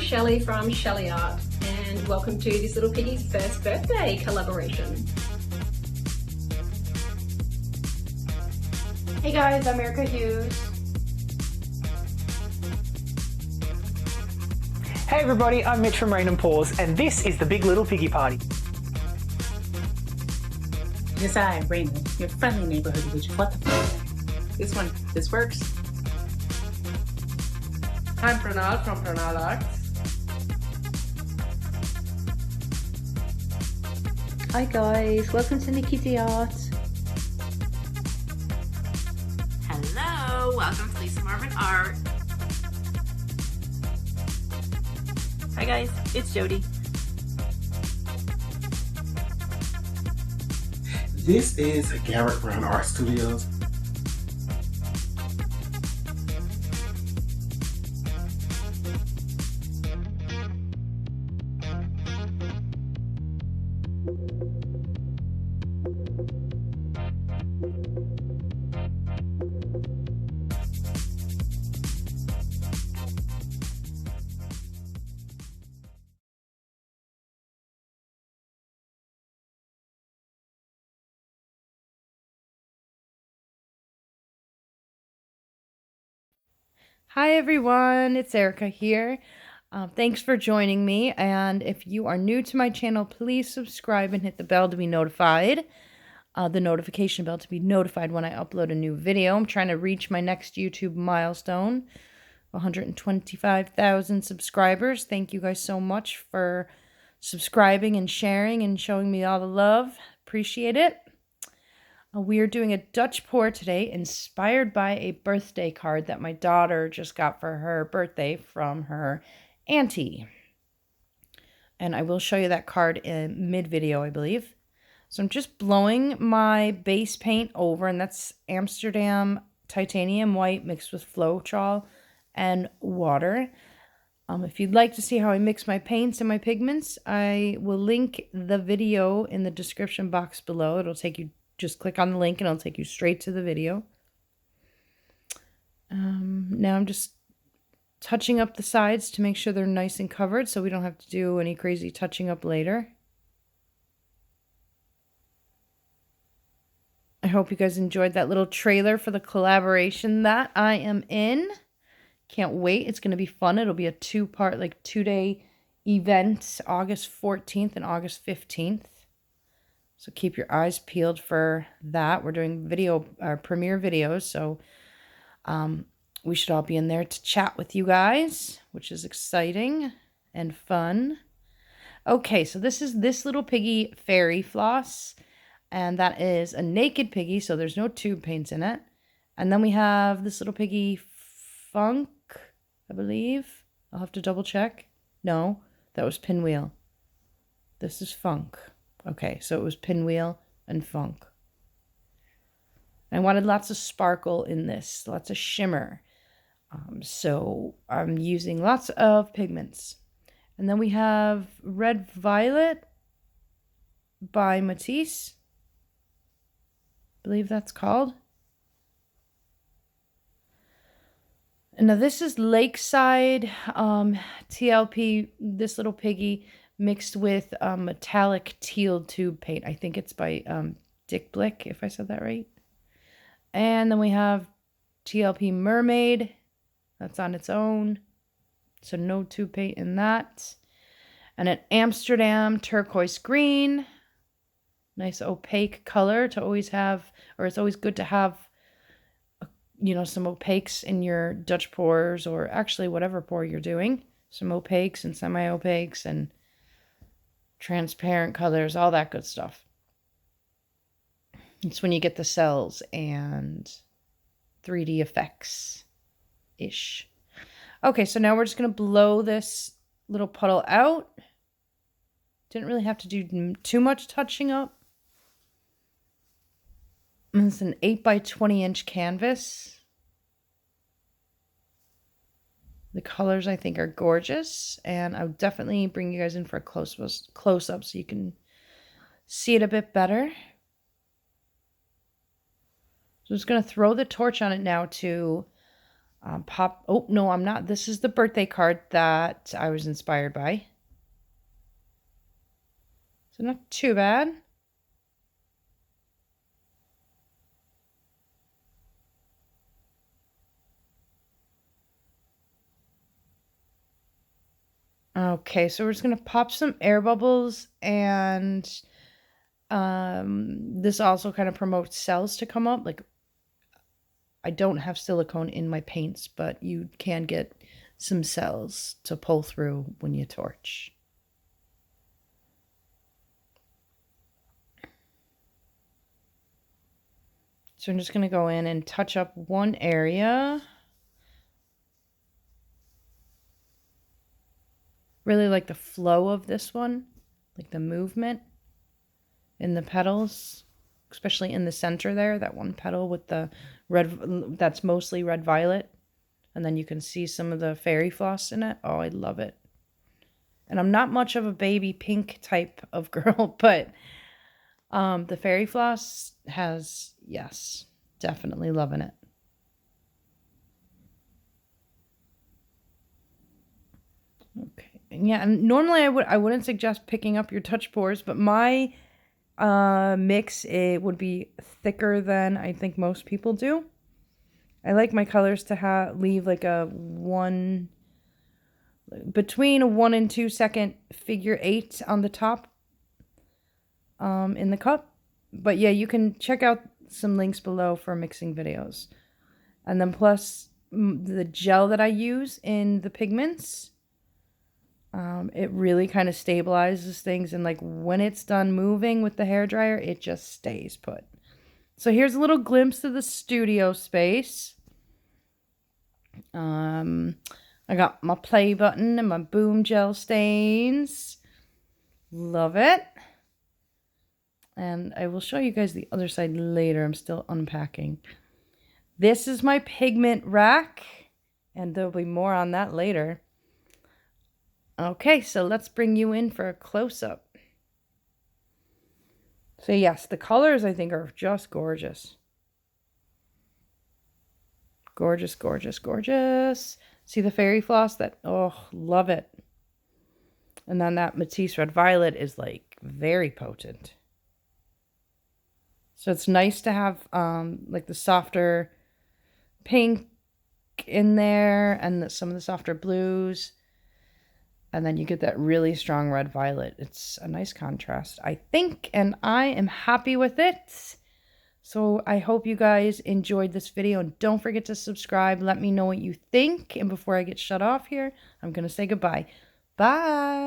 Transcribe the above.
Shelley from Shelley Art, and welcome to this little piggy's first birthday collaboration. Hey guys, I'm Erica Hughes. Hey everybody, I'm Mitch from Rain and Paws, and this is the Big Little Piggy Party. Yes, I, Raymond, your friendly neighborhood witch. What the fuck? This works. I'm Pranal from Pranal Arts. Hi guys, welcome to Nikki's Art. Hello, welcome to Lisa Marvin Art. Hi guys, it's Jody. This is Garrett Brown Art Studios. Hi everyone, it's Erica here. Thanks for joining me, and if you are new to my channel, please subscribe and hit the bell to be notified. The notification bell to be notified when I upload a new video. I'm trying to reach my next YouTube milestone, 125,000 subscribers. Thank you guys so much for subscribing and sharing and showing me all the love. Appreciate it. We are doing a Dutch pour today, inspired by a birthday card that my daughter just got for her birthday from her auntie. And I will show you that card in mid-video, I believe. So I'm just blowing my base paint over, and that's Amsterdam titanium white mixed with Floetrol and water. If you'd like to see how I mix my paints and my pigments, I will link the video in the description box below. It'll take you, just click on the link and it'll take you straight to the video. Now I'm just touching up the sides to make sure they're nice and covered so we don't have to do any crazy touching up later. I hope you guys enjoyed that little trailer for the collaboration that I am in. Can't wait. It's going to be fun. It'll be a two-part, like 2-day event, August 14th and August 15th. So keep your eyes peeled for that. We're doing premiere videos, so we should all be in there to chat with you guys, which is exciting and fun. Okay, so this is this little piggy fairy floss, and that is a naked piggy, so there's no tube paints in it. And then we have this little piggy funk, I believe. I'll have to double check. No, that was pinwheel. This is funk. Okay, so it was pinwheel and funk. I wanted lots of sparkle in this, lots of shimmer. So I'm using lots of pigments. And then we have Red Violet by Matisse. I believe that's called. And now this is Lakeside TLP, this little piggy, mixed with metallic teal tube paint. I think it's by DickBlick, if I said that right. And then we have TLP Mermaid. That's on its own. So no tube paint in that. And an Amsterdam turquoise green. Nice opaque color to always have, or it's always good to have, you know, some opaques in your Dutch pours, or actually whatever pour you're doing. Some opaques and semi-opaques and transparent colors, all that good stuff. It's when you get the cells and 3D effects-ish. Okay, so now we're just going to blow this little puddle out. Didn't really have to do too much touching up. And it's an 8 by 20 inch canvas. The colors, I think, are gorgeous, and I'll definitely bring you guys in for a close-up so you can see it a bit better. So I'm just going to throw the torch on it now to Oh, no, I'm not. This is the birthday card that I was inspired by. So not too bad. Okay, so we're just going to pop some air bubbles, and this also kind of promotes cells to come up. Like, I don't have silicone in my paints, but you can get some cells to pull through when you torch. So I'm just going to go in and touch up one area. Really like the flow of this one, like the movement in the petals, especially in the center there, that one petal with the red, that's mostly red violet. And then you can see some of the fairy floss in it. Oh, I love it. And I'm not much of a baby pink type of girl, but the fairy floss has, yes, definitely loving it. Okay. Yeah, and normally I wouldn't suggest picking up your touch pours, but my mix, it would be thicker than I think most people do. I like my colors to leave like between a 1 and 2 second figure 8 on the top in the cup. But yeah, you can check out some links below for mixing videos. And then plus the gel that I use in the pigments, it really kind of stabilizes things, and like when it's done moving with the hairdryer, it just stays put. So here's a little glimpse of the studio space. I got my play button and my boom gel stains. Love it. And I will show you guys the other side later. I'm still unpacking. This is my pigment rack, and there'll be more on that later. Okay, so let's bring you in for a close-up. So yes, the colors I think are just gorgeous. Gorgeous, gorgeous, gorgeous. See the fairy floss? Oh, love it. And then that Matisse red violet is like very potent. So it's nice to have like the softer pink in there, and some of the softer blues. And then you get that really strong red violet. It's a nice contrast, I think, and I am happy with it. So I hope you guys enjoyed this video, and don't forget to subscribe. Let me know what you think. And before I get shut off here, I'm going to say goodbye. Bye.